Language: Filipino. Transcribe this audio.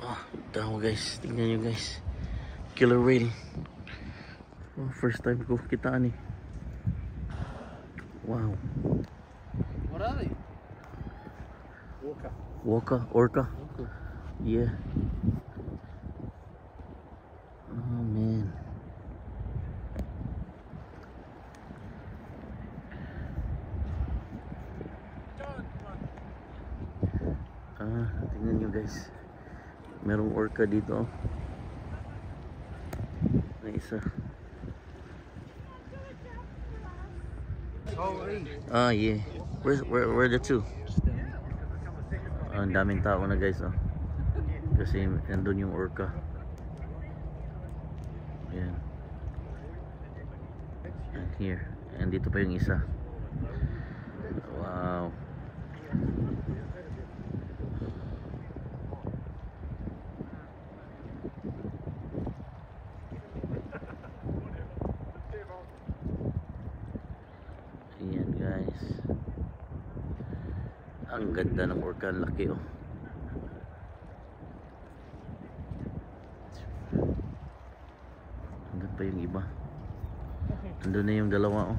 Oh, tama guys, tingnan nyo guys, killer whale. Oh, first time ko kitaan eh. Wow. What are they? Orca. Orca. Yeah. Oh man. Tingnan nyo guys, merong orca dito. May isa. Yeah. Where the two? Ang daming tao na guys, oh. Kasi nandun yung orca. Ayan. And here. And dito pa yung isa. Wow. Ayan guys. Ang ganda ng orca, ang laki oh. Hanggang pa yung iba. Nandun na yung dalawa oh.